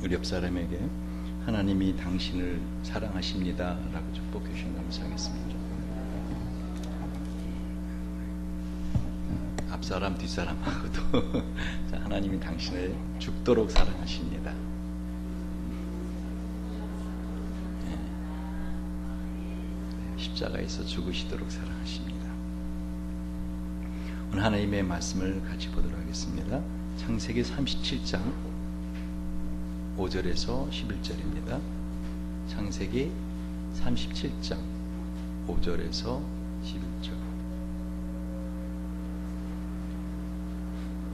우리 옆 사람에게 하나님이 당신을 사랑하십니다 라고 축복해 주시면 감사하겠습니다. 앞사람 뒷사람하고도 자, 하나님이 당신을 죽도록 사랑하십니다. 십자가에서 죽으시도록 사랑하십니다. 오늘 하나님의 말씀을 같이 보도록 하겠습니다. 창세기 37장 5절에서 11절입니다. 창세기 37장 5절에서 11절.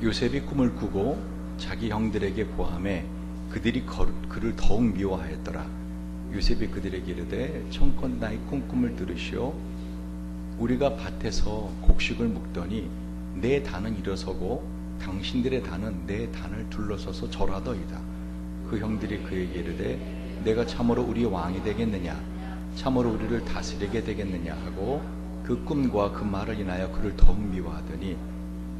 요셉이 꿈을 꾸고 자기 형들에게 고하매 그들이 그를 더욱 미워하였더라. 요셉이 그들에게 이르되 청컨 나의 꿈을 들으시오. 우리가 밭에서 곡식을 묵더니 내 단은 일어서고 당신들의 단은 내 단을 둘러서서 절하더이다. 그 형들이 그에게 이르되 내가 참으로 우리 왕이 되겠느냐, 참으로 우리를 다스리게 되겠느냐 하고 그 꿈과 그 말을 인하여 그를 더욱 미워하더니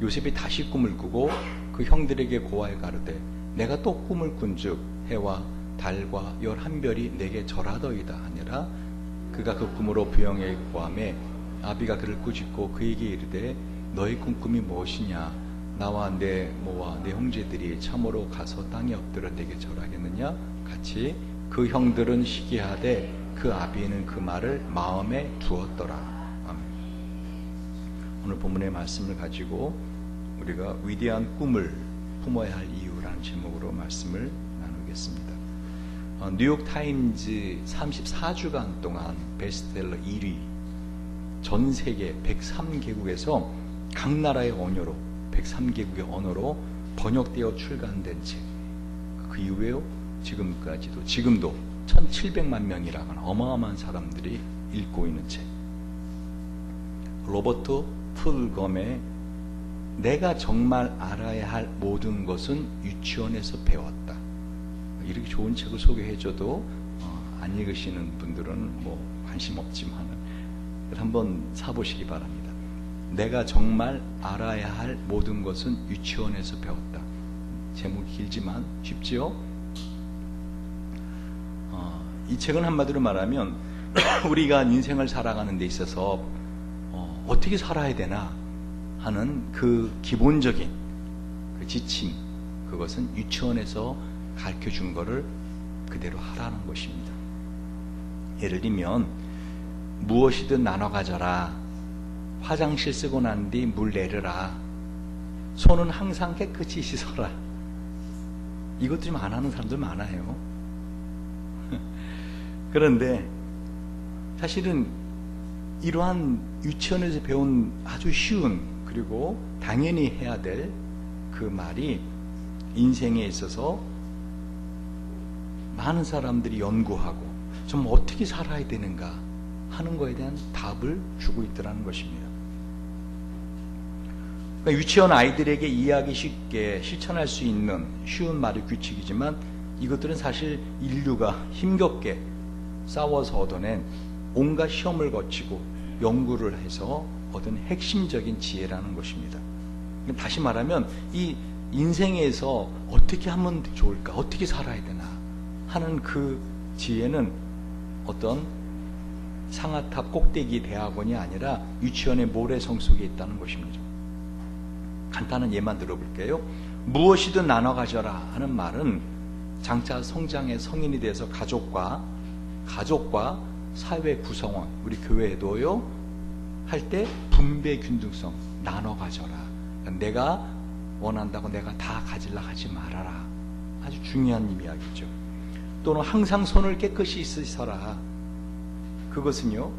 요셉이 다시 꿈을 꾸고 그 형들에게 고하여 가로되 내가 또 꿈을 꾼즉 해와 달과 11별이 내게 절하더이다 하니라. 그가 그 꿈으로 부형에게 고하매 아비가 그를 꾸짖고 그에게 이르되 너의 꿈꿈이 무엇이냐, 나와 내 모와 내 형제들이 참으로 가서 땅에 엎드려 내게 절하겠느냐. 같이 그 형들은 시기하되 그 아비는 그 말을 마음에 두었더라. 아멘. 오늘 본문의 말씀을 가지고 우리가 위대한 꿈을 품어야 할 이유라는 제목으로 말씀을 나누겠습니다. 뉴욕타임즈 34주간 동안 베스트셀러 1위, 전 세계 103개국에서 각 나라의 언어로 103개국의 언어로 번역되어 출간된 책. 그 이후에 지금도 1700만 명이라고 하는 어마어마한 사람들이 읽고 있는 책. 로버트 풀검의 내가 정말 알아야 할 모든 것은 유치원에서 배웠다. 이렇게 좋은 책을 소개해줘도 안 읽으시는 분들은 뭐 관심 없지만 한번 사보시기 바랍니다. 내가 정말 알아야 할 모든 것은 유치원에서 배웠다. 제목이 길지만 쉽지요? 이 책은 한마디로 말하면 우리가 인생을 살아가는 데 있어서 어떻게 살아야 되나 하는 그 기본적인 그 지침, 그것은 유치원에서 가르쳐 준 거를 그대로 하라는 것입니다. 예를 들면 무엇이든 나눠 가져라, 화장실 쓰고 난 뒤 물 내려라, 손은 항상 깨끗이 씻어라. 이것 좀 안 하는 사람들 많아요. 그런데 사실은 이러한 유치원에서 배운 아주 쉬운 그리고 당연히 해야 될 그 말이 인생에 있어서 많은 사람들이 연구하고 좀 어떻게 살아야 되는가 하는 거에 대한 답을 주고 있더라는 것입니다. 그러니까 유치원 아이들에게 이해하기 쉽게 실천할 수 있는 쉬운 말의 규칙이지만 이것들은 사실 인류가 힘겹게 싸워서 얻어낸 온갖 시험을 거치고 연구를 해서 얻은 핵심적인 지혜라는 것입니다. 다시 말하면 이 인생에서 어떻게 하면 좋을까, 어떻게 살아야 되나 하는 그 지혜는 어떤 상아탑 꼭대기 대학원이 아니라 유치원의 모래성 속에 있다는 것입니다. 간단한 예만 들어볼게요. 무엇이든 나눠 가져라 하는 말은 장차 성장의 성인이 돼서 가족과 사회 구성원, 우리 교회도요, 할 때 분배 균등성, 나눠 가져라. 그러니까 내가 원한다고 내가 다 가지려 하지 말아라. 아주 중요한 이야기죠. 또는 항상 손을 깨끗이 씻어라. 그것은요,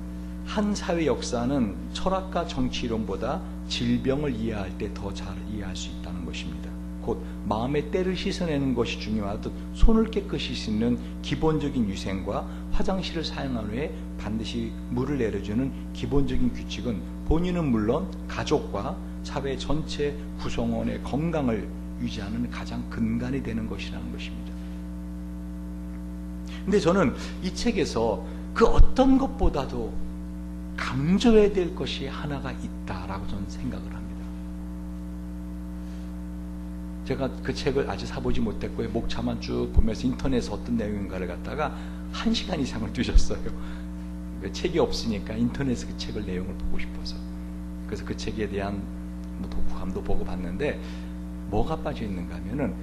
한 사회 역사는 철학과 정치 이론보다 질병을 이해할 때 더 잘 이해할 수 있다는 것입니다. 곧 마음의 때를 씻어내는 것이 중요하듯 손을 깨끗이 씻는 기본적인 위생과 화장실을 사용한 후에 반드시 물을 내려주는 기본적인 규칙은 본인은 물론 가족과 사회 전체 구성원의 건강을 유지하는 가장 근간이 되는 것이라는 것입니다. 근데 저는 이 책에서 그 어떤 것보다도 강조해야 될 것이 하나가 있다라고 저는 생각을 합니다. 제가 그 책을 아직 사보지 못했고요. 목차만 쭉 보면서 인터넷에 어떤 내용인가를 갖다가 1시간 이상을 뒤졌어요. 책이 없으니까 인터넷에 그 책을 내용을 보고 싶어서. 그래서 그 책에 대한 독후감도 보고 봤는데 뭐가 빠져 있는가 하면은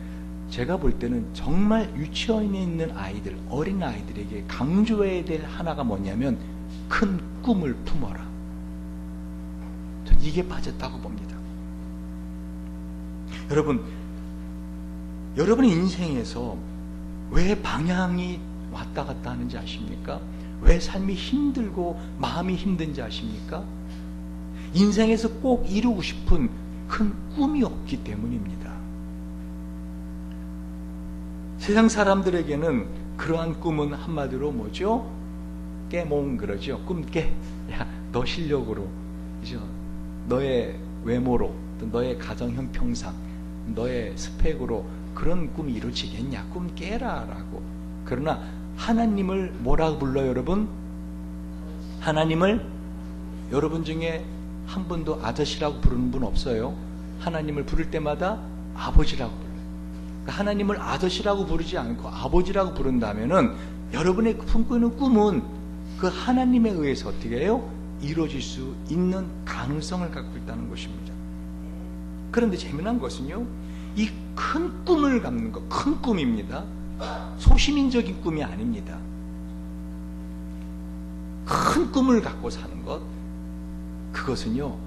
제가 볼 때는 정말 유치원에 있는 아이들, 어린 아이들에게 강조해야 될 하나가 뭐냐면 큰 꿈을 품어라. 전 이게 빠졌다고 봅니다. 여러분의 인생에서 왜 방향이 왔다 갔다 하는지 아십니까? 왜 삶이 힘들고 마음이 힘든지 아십니까? 인생에서 꼭 이루고 싶은 큰 꿈이 없기 때문입니다. 세상 사람들에게는 그러한 꿈은 한마디로 뭐죠? 깨몽 그러죠. 꿈 깨. 야, 너 실력으로, 그죠? 너의 외모로, 또 너의 가정 형평상, 너의 스펙으로 그런 꿈이 이루어지겠냐? 꿈 깨라 라고. 그러나 하나님을 뭐라고 불러요, 여러분? 하나님을 여러분 중에 한 분도 아저씨라고 부르는 분 없어요? 하나님을 부를 때마다 아버지라고 불러요. 그러니까 하나님을 아저씨라고 부르지 않고 아버지라고 부른다면은 여러분의 품꾸는 꿈은 그 하나님에 의해서 어떻게 해요? 이루어질 수 있는 가능성을 갖고 있다는 것입니다. 그런데 재미난 것은요, 이 큰 꿈을 갖는 것, 큰 꿈입니다. 소시민적인 꿈이 아닙니다. 큰 꿈을 갖고 사는 것, 그것은요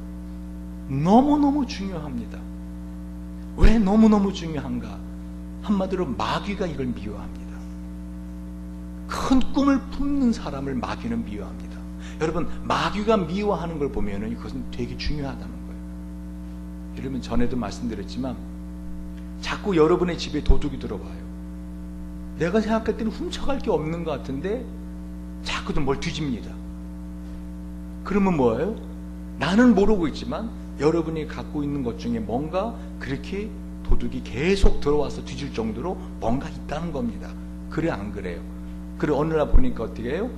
너무너무 중요합니다. 왜 너무너무 중요한가? 한마디로 마귀가 이걸 미워합니다. 큰 꿈을 품는 사람을 마귀는 미워합니다. 여러분, 마귀가 미워하는 걸 보면 이것은 되게 중요하다는 거예요. 여러분, 전에도 말씀드렸지만 자꾸 여러분의 집에 도둑이 들어와요. 내가 생각할 때는 훔쳐갈 게 없는 것 같은데 자꾸 뭘 뒤집니다. 그러면 뭐예요? 나는 모르고 있지만 여러분이 갖고 있는 것 중에 뭔가 그렇게 도둑이 계속 들어와서 뒤질 정도로 뭔가 있다는 겁니다. 그래 안 그래요? 그래 어느 날 보니까 어떻게 해요?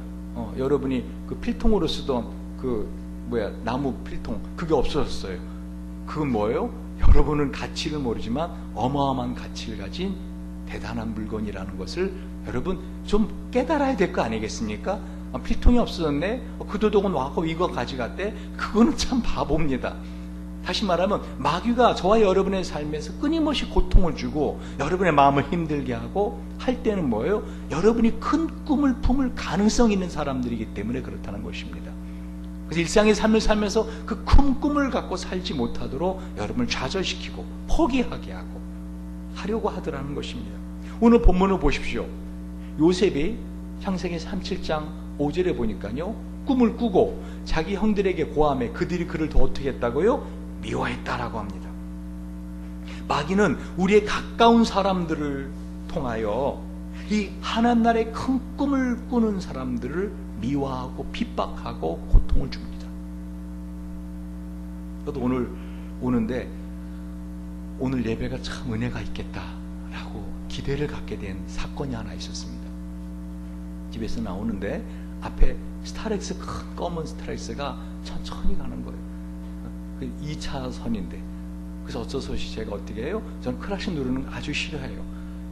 여러분이 그 필통으로 쓰던 나무 필통, 그게 없어졌어요. 그건 뭐예요? 여러분은 가치를 모르지만 어마어마한 가치를 가진 대단한 물건이라는 것을 여러분 좀 깨달아야 될 거 아니겠습니까? 필통이 없어졌네? 그 도둑은 와서 이거 가져갔대? 그거는 참 바보입니다. 다시 말하면 마귀가 저와 여러분의 삶에서 끊임없이 고통을 주고 여러분의 마음을 힘들게 하고 할 때는 뭐예요? 여러분이 큰 꿈을 품을 가능성이 있는 사람들이기 때문에 그렇다는 것입니다. 그래서 일상의 삶을 살면서 그 큰 꿈을 갖고 살지 못하도록 여러분을 좌절시키고 포기하게 하고 하려고 하더라는 것입니다. 오늘 본문을 보십시오. 요셉이 창세기 37장 5절에 보니까요, 꿈을 꾸고 자기 형들에게 고함해 그들이 그를 더 어떻게 했다고요? 미워했다라고 합니다. 마귀는 우리의 가까운 사람들을 통하여 이 하나님 나라의 큰 꿈을 꾸는 사람들을 미워하고 핍박하고 고통을 줍니다. 저도 오늘 오는데 오늘 예배가 참 은혜가 있겠다라고 기대를 갖게 된 사건이 하나 있었습니다. 집에서 나오는데 앞에 스타렉스, 큰 검은 스타렉스가 천천히 가는 거예요. 2차선인데. 그래서 어쩌서시 제가 어떻게 해요? 저는 크라시 누르는 거 아주 싫어해요.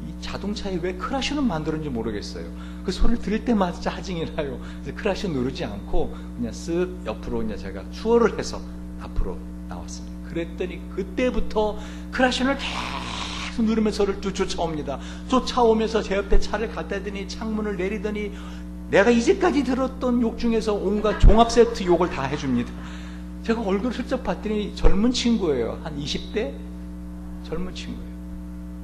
이 자동차에 왜 크라시는 만들었는지 모르겠어요. 그 소리를 들을 때마다 짜증이 나요. 그래서 크라시 누르지 않고 그냥 쓱 옆으로 그냥 제가 추월을 해서 앞으로 나왔습니다. 그랬더니 그때부터 크라시를 계속 누르면서 저를 쫓아옵니다. 쫓아오면서 제 옆에 차를 갖다 대니 창문을 내리더니 내가 이제까지 들었던 욕 중에서 온갖 종합세트 욕을 다 해줍니다. 제가 얼굴을 슬쩍 봤더니 젊은 친구예요. 한 20대? 젊은 친구예요.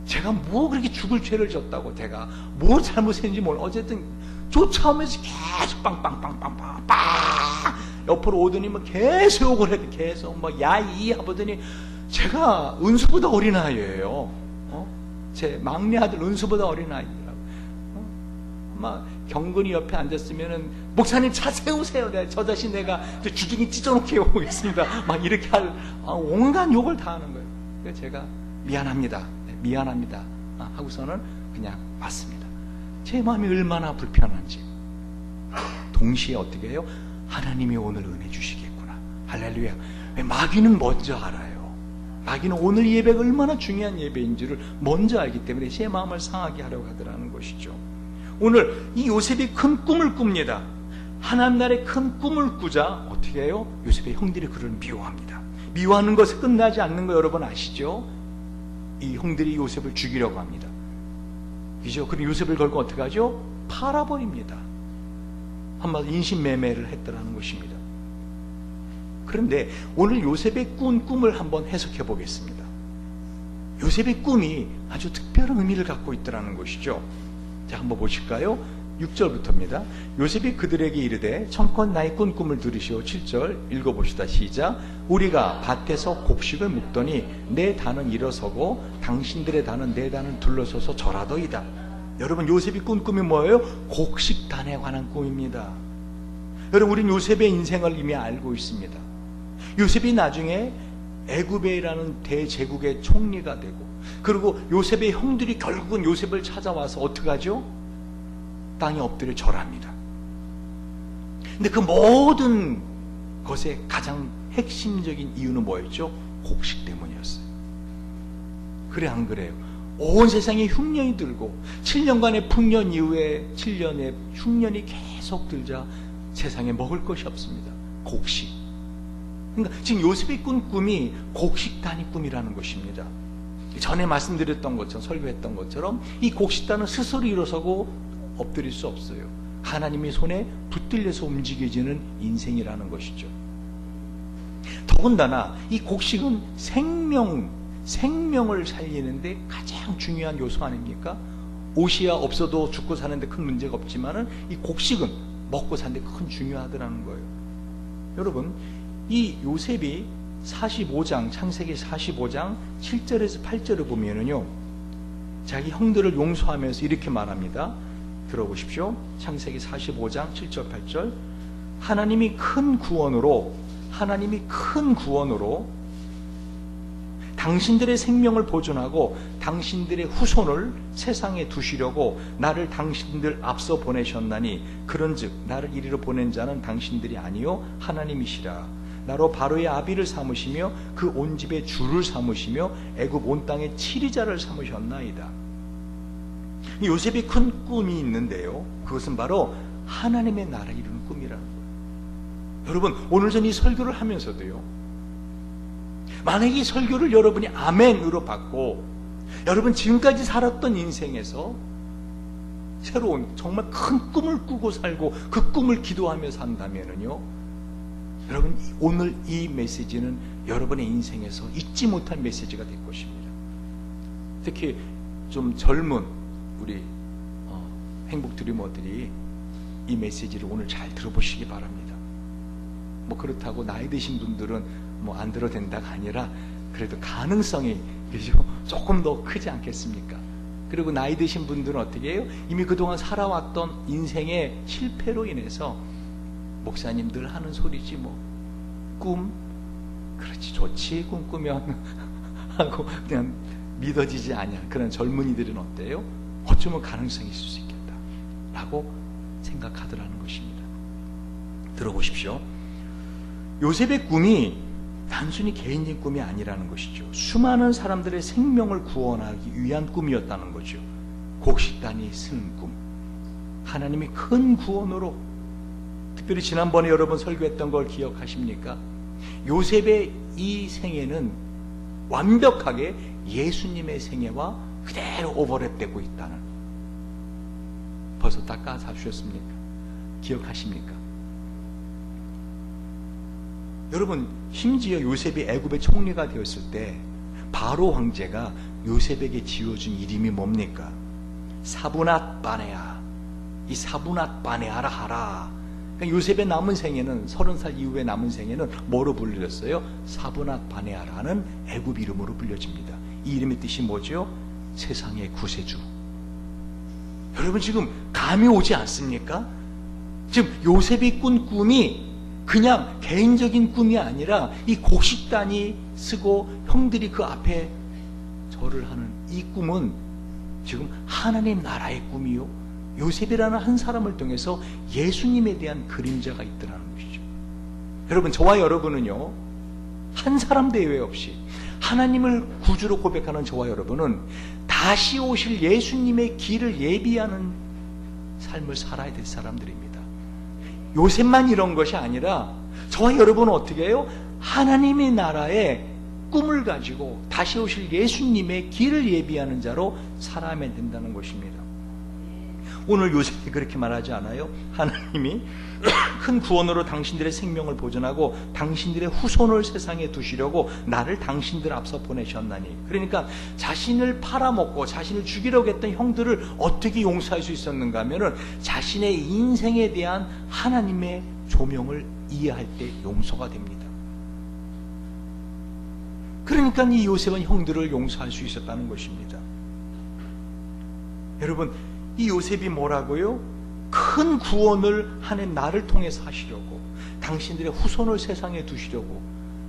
제가 뭐 그렇게 죽을 죄를 졌다고, 제가 뭐 잘못했는지 몰라. 어쨌든 쫓아오면서 계속 빵빵빵빵빵 옆으로 오더니 뭐 계속 욕을 해도 계속 뭐 야이 하보더니 제가 은수보다 어린 아이예요. 제 막내 아들 은수보다 어린 아이라고. 막 경건이 옆에 앉았으면은 목사님 차 세우세요. 저 자신 내가 주둥이 찢어놓게 오겠습니다. 막 이렇게 할 온갖 욕을 다 하는 거예요. 그래서 제가 미안합니다. 미안합니다. 하고서는 그냥 왔습니다. 제 마음이 얼마나 불편한지. 동시에 어떻게 해요? 하나님이 오늘 은혜 주시겠구나. 할렐루야. 왜 마귀는 먼저 알아요. 마귀는 오늘 예배가 얼마나 중요한 예배인지를 먼저 알기 때문에 제 마음을 상하게 하려고 하더라는 것이죠. 오늘 이 요셉이 큰 꿈을 꿉니다. 하나님 나라의 큰 꿈을 꾸자 어떻게 해요? 요셉의 형들이 그를 미워합니다. 미워하는 것에 끝나지 않는 거 여러분 아시죠? 이 형들이 요셉을 죽이려고 합니다. 그죠? 그럼 요셉을 걸고 어떻게 하죠? 팔아버립니다. 한마디로 인신매매를 했더라는 것입니다. 그런데 오늘 요셉의 꾼 꿈을 한번 해석해 보겠습니다. 요셉의 꿈이 아주 특별한 의미를 갖고 있더라는 것이죠. 자, 한번 보실까요? 6절부터입니다. 요셉이 그들에게 이르되 청컨 나의 꾼 꿈을 들으시오. 7절 읽어봅시다. 시작. 우리가 밭에서 곡식을 묵더니 내 단은 일어서고 당신들의 단은 내 단을 둘러서서 절하더이다. 여러분, 요셉이 꾼 꿈이 뭐예요? 곡식단에 관한 꿈입니다. 여러분, 우린 요셉의 인생을 이미 알고 있습니다. 요셉이 나중에 애굽이라는 대제국의 총리가 되고, 그리고 요셉의 형들이 결국은 요셉을 찾아와서 어떻게 하죠? 땅에 엎드려 절합니다. 근데 그 모든 것의 가장 핵심적인 이유는 뭐였죠? 곡식 때문이었어요. 그래 안 그래요? 온 세상에 흉년이 들고 7년간의 풍년 이후에 7년의 흉년이 계속 들자 세상에 먹을 것이 없습니다. 곡식. 그러니까 지금 요셉이 꾼 꿈이 곡식단의 꿈이라는 것입니다. 전에 말씀드렸던 것처럼, 설교했던 것처럼 이 곡식단은 스스로 일어서고 엎드릴 수 없어요. 하나님의 손에 붙들려서 움직여지는 인생이라는 것이죠. 더군다나 이 곡식은 생명을 살리는데 가장 중요한 요소 아닙니까? 옷이야 없어도 죽고 사는데 큰 문제가 없지만은 이 곡식은 먹고 사는데 큰 중요하더라는 거예요. 여러분, 이 요셉이 45장, 창세기 45장 7절에서 8절을 보면은요, 자기 형들을 용서하면서 이렇게 말합니다. 들어보십시오. 창세기 45장 7절 8절. 하나님이 큰 구원으로 당신들의 생명을 보존하고 당신들의 후손을 세상에 두시려고 나를 당신들 앞서 보내셨나니, 그런즉 나를 이리로 보낸 자는 당신들이 아니요 하나님이시라. 나로 바로의 아비를 삼으시며 그 온 집의 주를 삼으시며 애굽 온 땅의 치리자를 삼으셨나이다. 요셉이 큰 꿈이 있는데요, 그것은 바로 하나님의 나라 이루는 꿈이라는 거예요. 여러분, 오늘 전 이 설교를 하면서도요, 만약에 이 설교를 여러분이 아멘으로 받고 여러분 지금까지 살았던 인생에서 새로운 정말 큰 꿈을 꾸고 살고 그 꿈을 기도하며 산다면은요, 여러분 오늘 이 메시지는 여러분의 인생에서 잊지 못할 메시지가 될 것입니다. 특히 좀 젊은 우리 행복 드리머들이 이 메시지를 오늘 잘 들어보시기 바랍니다. 뭐 그렇다고 나이 드신 분들은 뭐 안 들어도 된다가 아니라 그래도 가능성이 그죠? 조금 더 크지 않겠습니까? 그리고 나이 드신 분들은 어떻게 해요? 이미 그동안 살아왔던 인생의 실패로 인해서 목사님들 하는 소리지 뭐 꿈? 그렇지, 좋지, 꿈꾸면 하고 그냥 믿어지지 않냐. 그런 젊은이들은 어때요? 어쩌면 가능성이 있을 수 있겠다 라고 생각하더라는 것입니다. 들어보십시오. 요셉의 꿈이 단순히 개인적인 꿈이 아니라는 것이죠. 수많은 사람들의 생명을 구원하기 위한 꿈이었다는 거죠. 곡식단이 쓰는 꿈. 하나님이 큰 구원으로, 특별히 지난번에 여러분 설교했던 걸 기억하십니까? 요셉의 이 생애는 완벽하게 예수님의 생애와 그대로 오버랩되고 있다는, 벌써 다 까사주셨습니까? 기억하십니까? 여러분, 심지어 요셉이 애굽의 총리가 되었을 때 바로 황제가 요셉에게 지어준 이름이 뭡니까? 사브낫 바네아. 이 사브낫 바네아라 하라. 그러니까 요셉의 남은 생애는, 30살 이후의 남은 생애는 뭐로 불렸어요? 사브낫 바네아라는 애굽 이름으로 불려집니다. 이 이름의 뜻이 뭐죠? 세상의 구세주. 여러분 지금 감이 오지 않습니까? 지금 요셉이 꾼 꿈이 그냥 개인적인 꿈이 아니라 이 곡식단이 쓰고 형들이 그 앞에 절을 하는 이 꿈은 지금 하나님 나라의 꿈이요, 요셉이라는 한 사람을 통해서 예수님에 대한 그림자가 있더라는 것이죠. 여러분, 저와 여러분은요, 한 사람 대회 없이 하나님을 구주로 고백하는 저와 여러분은 다시 오실 예수님의 길을 예비하는 삶을 살아야 될 사람들입니다. 요셉만 이런 것이 아니라 저와 여러분은 어떻게 해요? 하나님의 나라의 꿈을 가지고 다시 오실 예수님의 길을 예비하는 자로 살아야 된다는 것입니다. 오늘 요셉이 그렇게 말하지 않아요? 하나님이 큰 구원으로 당신들의 생명을 보존하고 당신들의 후손을 세상에 두시려고 나를 당신들 앞서 보내셨나니. 그러니까 자신을 팔아먹고 자신을 죽이려고 했던 형들을 어떻게 용서할 수 있었는가 하면은 자신의 인생에 대한 하나님의 조명을 이해할 때 용서가 됩니다. 그러니까 이 요셉은 형들을 용서할 수 있었다는 것입니다. 여러분, 이 요셉이 뭐라고요? 큰 구원을 하나님 나를 통해서 하시려고, 당신들의 후손을 세상에 두시려고.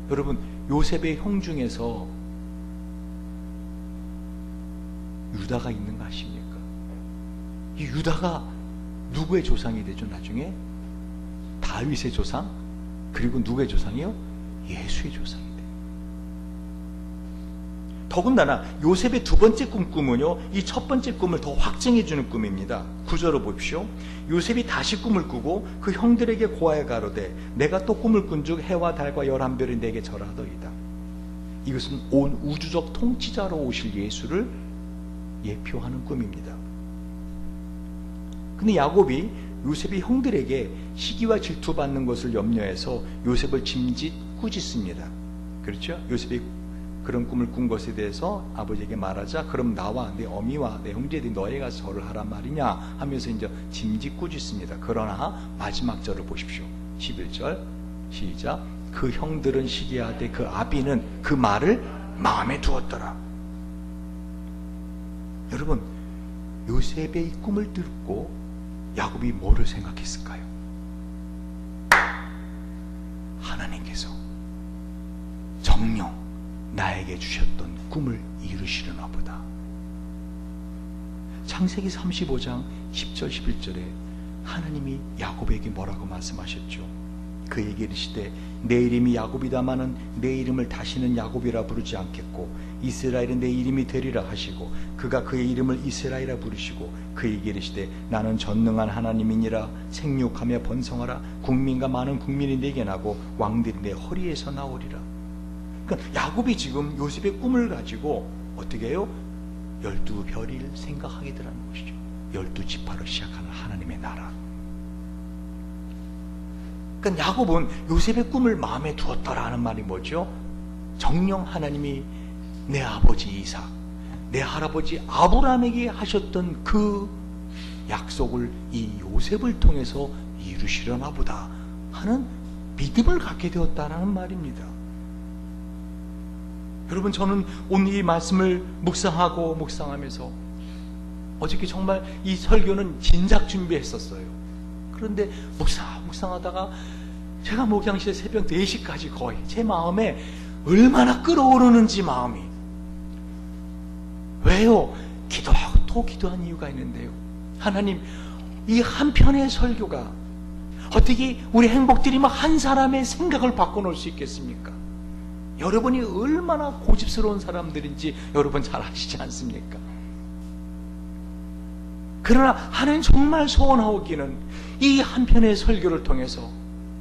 여러분, 요셉의 형 중에서 유다가 있는 거 아십니까? 이 유다가 누구의 조상이 되죠? 나중에 다윗의 조상, 그리고 누구의 조상이요? 예수의 조상이 돼요. 더군다나 요셉의 두 번째 꿈은요, 이 첫 번째 꿈을 더 확증해 주는 꿈입니다. 9절을 보십시오. 요셉이 다시 꿈을 꾸고 그 형들에게 고하여 가로되 내가 또 꿈을 꾼즉 해와 달과 11별이 내게 절하더이다. 이것은 온 우주적 통치자로 오실 예수를 예표하는 꿈입니다. 근데 야곱이 요셉이 형들에게 시기와 질투받는 것을 염려해서 요셉을 짐짓 꾸짖습니다. 그렇죠? 요셉이 그런 꿈을 꾼 것에 대해서 아버지에게 말하자, 그럼 나와 내 어미와 내 형제들이 너에 가서 절을 하란 말이냐 하면서 이제 짐짓 꾸짖습니다. 그러나 마지막 절을 보십시오. 11절 시작. 그 형들은 시기하되 그 아비는 그 말을 마음에 두었더라. 여러분, 요셉의 꿈을 듣고 야곱이 뭐를 생각했을까요? 하나님께서 정녕 나에게 주셨던 꿈을 이루시려나 보다. 창세기 35장 10절 11절에 하나님이 야곱에게 뭐라고 말씀하셨죠? 그에게 이르시되 내 이름이 야곱이다마는 내 이름을 다시는 야곱이라 부르지 않겠고 이스라엘은 내 이름이 되리라 하시고 그가 그의 이름을 이스라엘이라 부르시고 그에게 이르시되 나는 전능한 하나님이니라. 생육하며 번성하라. 국민과 많은 국민이 내게 나고 왕들이 내 허리에서 나오리라. 그러니까 야곱이 지금 요셉의 꿈을 가지고 어떻게 해요? 12별을 생각하게 되라는 것이죠. 12지파로 시작하는 하나님의 나라. 그러니까 야곱은 요셉의 꿈을 마음에 두었더라는 말이 뭐죠? 정녕 하나님이 내 아버지 이삭, 내 할아버지 아브라함에게 하셨던 그 약속을 이 요셉을 통해서 이루시려나 보다 하는 믿음을 갖게 되었다는 말입니다. 여러분, 저는 오늘 이 말씀을 묵상하면서 어저께 정말 이 설교는 진작 준비했었어요. 그런데 묵상하다가 제가 목양실에 새벽 4시까지 거의 제 마음에 얼마나 끓어오르는지 마음이. 왜요? 기도하고 또 기도한 이유가 있는데요. 하나님, 이 한 편의 설교가 어떻게 우리 행복드리면 한 사람의 생각을 바꿔놓을 수 있겠습니까? 여러분이 얼마나 고집스러운 사람들인지 여러분 잘 아시지 않습니까? 그러나 하나님 정말 소원하오기는 이 한편의 설교를 통해서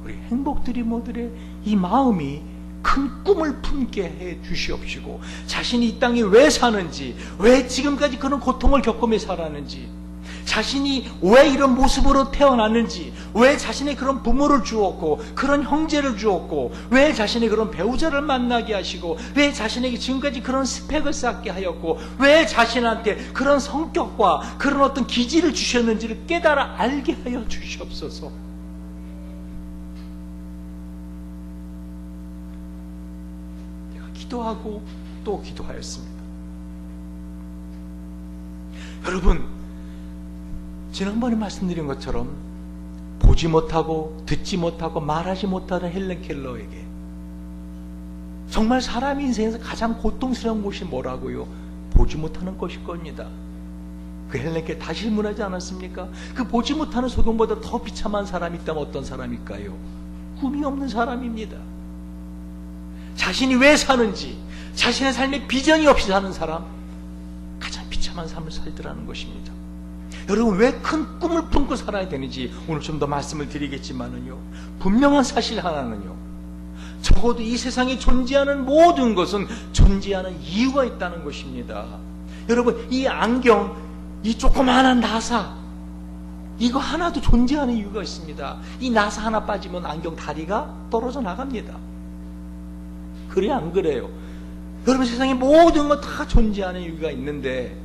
우리 행복드리모들의 이 마음이 큰 꿈을 품게 해 주시옵시고, 자신이 이 땅에 왜 사는지, 왜 지금까지 그런 고통을 겪으며 살았는지, 자신이 왜 이런 모습으로 태어났는지, 왜 자신의 그런 부모를 주었고 그런 형제를 주었고, 왜 자신의 그런 배우자를 만나게 하시고, 왜 자신에게 지금까지 그런 스펙을 쌓게 하였고, 왜 자신한테 그런 성격과 그런 어떤 기질을 주셨는지를 깨달아 알게 하여 주시옵소서. 내가 기도하고 또 기도하였습니다. 여러분, 지난번에 말씀드린 것처럼 보지 못하고 듣지 못하고 말하지 못하는 헬렌 켈러에게 정말 사람 인생에서 가장 고통스러운 것이 뭐라고요? 보지 못하는 것일 겁니다. 그 헬렌 켈러 다시 질문하지 않았습니까? 그 보지 못하는 소돔보다 더 비참한 사람이 있다면 어떤 사람일까요? 꿈이 없는 사람입니다. 자신이 왜 사는지, 자신의 삶에 비전이 없이 사는 사람, 가장 비참한 삶을 살더라는 것입니다. 여러분, 왜 큰 꿈을 품고 살아야 되는지 오늘 좀 더 말씀을 드리겠지만은요, 분명한 사실 하나는요, 적어도 이 세상에 존재하는 모든 것은 존재하는 이유가 있다는 것입니다. 여러분, 이 안경, 이 조그마한 나사, 이거 하나도 존재하는 이유가 있습니다. 이 나사 하나 빠지면 안경 다리가 떨어져 나갑니다. 그래, 안 그래요? 여러분, 세상에 모든 것 다 존재하는 이유가 있는데,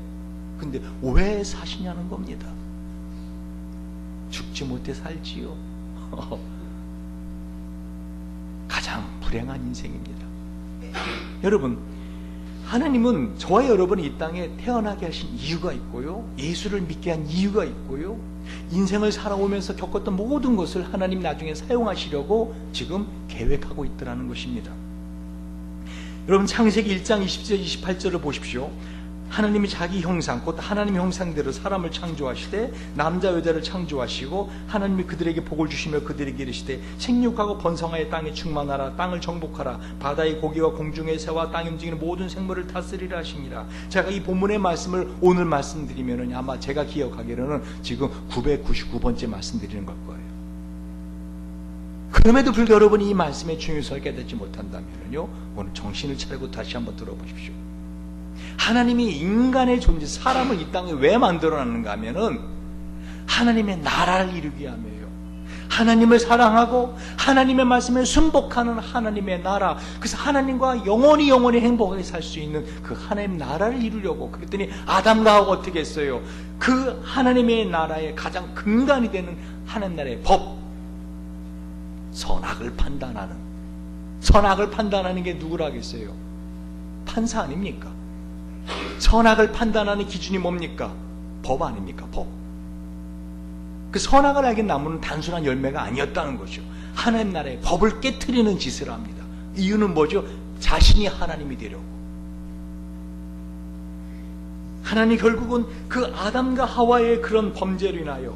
근데 왜 사시냐는 겁니다. 죽지 못해 살지요. 가장 불행한 인생입니다. 여러분, 하나님은 저와 여러분이 이 땅에 태어나게 하신 이유가 있고요, 예수를 믿게 한 이유가 있고요, 인생을 살아오면서 겪었던 모든 것을 하나님 나중에 사용하시려고 지금 계획하고 있더라는 것입니다. 여러분, 창세기 1장 20절 28절을 보십시오. 하나님이 자기 형상, 곧 하나님의 형상대로 사람을 창조하시되 남자 여자를 창조하시고 하나님이 그들에게 복을 주시며 그들에게 이르시되 생육하고 번성하여 땅에 충만하라, 땅을 정복하라, 바다의 고기와 공중의 새와 땅에 움직이는 모든 생물을 다스리라 하십니다. 제가 이 본문의 말씀을 오늘 말씀드리면 아마 제가 기억하기로는 지금 999번째 말씀드리는 걸 거예요. 그럼에도 불구하고 여러분이 이 말씀의 중요성을 깨닫지 못한다면요, 오늘 정신을 차리고 다시 한번 들어보십시오. 하나님이 인간의 존재, 사람을 이 땅에 왜 만들어놨는가 하면은 하나님의 나라를 이루기 위함이에요. 하나님을 사랑하고 하나님의 말씀에 순복하는 하나님의 나라, 그래서 하나님과 영원히 행복하게 살 수 있는 그 하나님 나라를 이루려고. 그랬더니 아담과 하와가 어떻게 했어요? 그 하나님의 나라의 가장 근간이 되는 하나님 나라의 법, 선악을 판단하는 게 누구라겠어요? 판사 아닙니까? 선악을 판단하는 기준이 뭡니까? 법 아닙니까? 법. 그 선악을 알게 나무는 단순한 열매가 아니었다는 거죠. 하나님 나라의 법을 깨트리는 짓을 합니다. 이유는 뭐죠? 자신이 하나님이 되려고. 하나님 결국은 그 아담과 하와의 그런 범죄로 인하여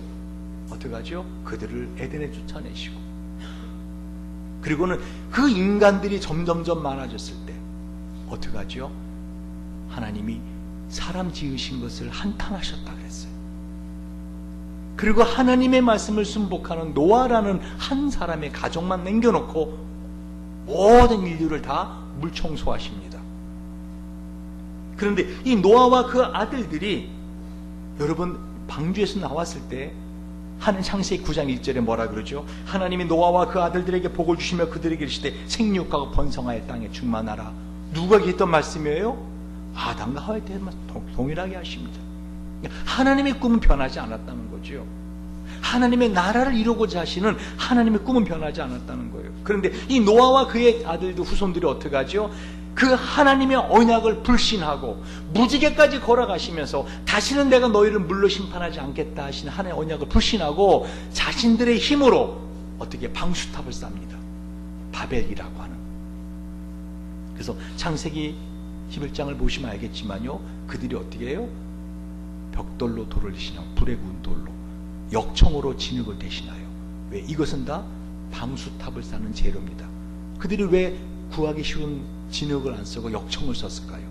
어떻게 하죠? 그들을 에덴에 쫓아내시고, 그리고는 그 인간들이 점점점 많아졌을 때 어떻게 하죠? 하나님이 사람 지으신 것을 한탄하셨다 그랬어요. 그리고 하나님의 말씀을 순복하는 노아라는 한 사람의 가족만 남겨놓고 모든 인류를 다 물청소하십니다. 그런데 이 노아와 그 아들들이, 여러분, 방주에서 나왔을 때 하는 창세기 9장 1절에 뭐라 그러죠? 하나님이 노아와 그 아들들에게 복을 주시며 그들에게 이르시되 생육하고 번성하여 땅에 충만하라. 누가 했던 말씀이에요? 아담과 하와의 때만 동일하게 하십니다. 하나님의 꿈은 변하지 않았다는 거죠. 하나님의 나라를 이루고자 하시는 하나님의 꿈은 변하지 않았다는 거예요. 그런데 이 노아와 그의 아들들, 후손들이 어떻게 하죠? 그 하나님의 언약을 불신하고 무지개까지 걸어가시면서 다시는 내가 너희를 물로 심판하지 않겠다 하시는 하나님의 언약을 불신하고 자신들의 힘으로 어떻게 방수탑을 쌓습니다. 바벨이라고 하는. 그래서 창세기 11장을 보시면 알겠지만요, 그들이 어떻게 해요? 벽돌로 돌을 대신하고 불에 구운 돌로 역청으로 진흙을 대신하여. 왜? 이것은 다 방수탑을 쌓는 재료입니다. 그들이 왜 구하기 쉬운 진흙을 안 쓰고 역청을 썼을까요?